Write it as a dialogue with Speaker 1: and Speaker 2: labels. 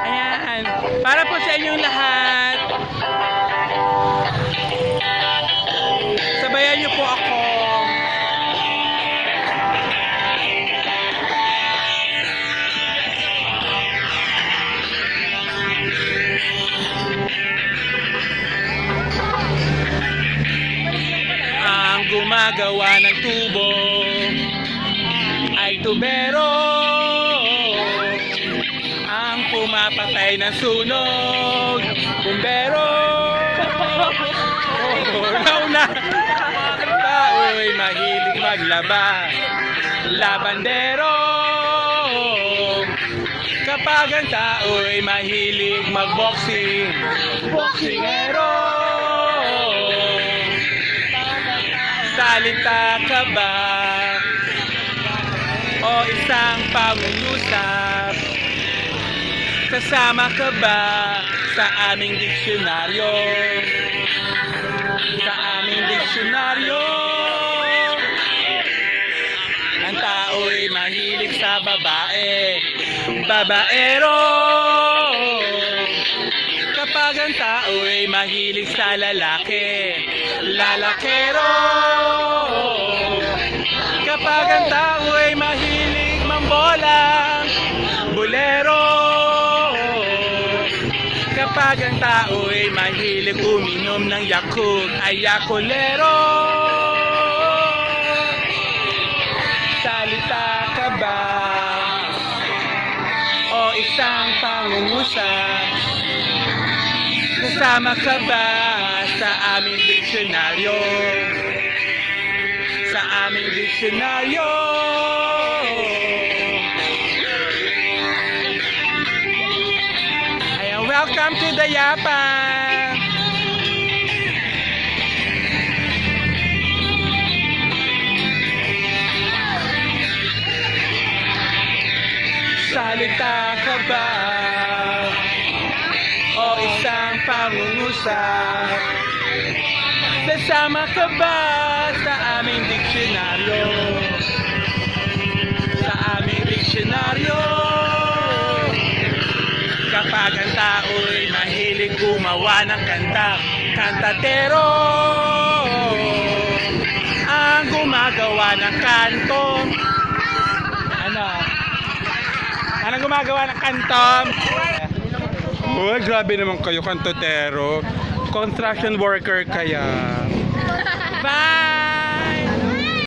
Speaker 1: Ayan. Para po sa inyong lahat. Sabayan niyo po ako. Ang gumagawa ng tubo ay tubero. Ang pumapatay ng sunog, bumbero. Nauna. Tao'y mahilig maglaba, labandero. Kapag ang tao'y mahilig magboxing, boksingero. Salita ka ba o isang pangungusap? Kasama ka ba sa aming diksyonaryo? Sa aming diksyonaryo, ang tao'y mahilig sa babae, babaero. Kapag ang tao'y mahilig sa lalaki, lalakero. Kapag ang tao'y mahilig mambola, bolero. Kapag ang tao'y mahilig uminom ng Yakult, ay Yakulero. Salita ka ba o isang pangungusap? Kasama ka ba sa aming diksyonaryo? Sa aming diksyonaryo. Ayan, welcome to the Yapa. Salita ka ba o isang pangungusap? Sasama ka ba sa aming diksyonaryo? Sa aming diksyonaryo. Kapag ang tao'y mahilig gumawa ng kanta, kantatero. Ang gumagawa ng kanto. Ano? Anong gumagawa ng kantom? Oh, grabe naman kayo, kantotero. Construction worker kaya. Bye!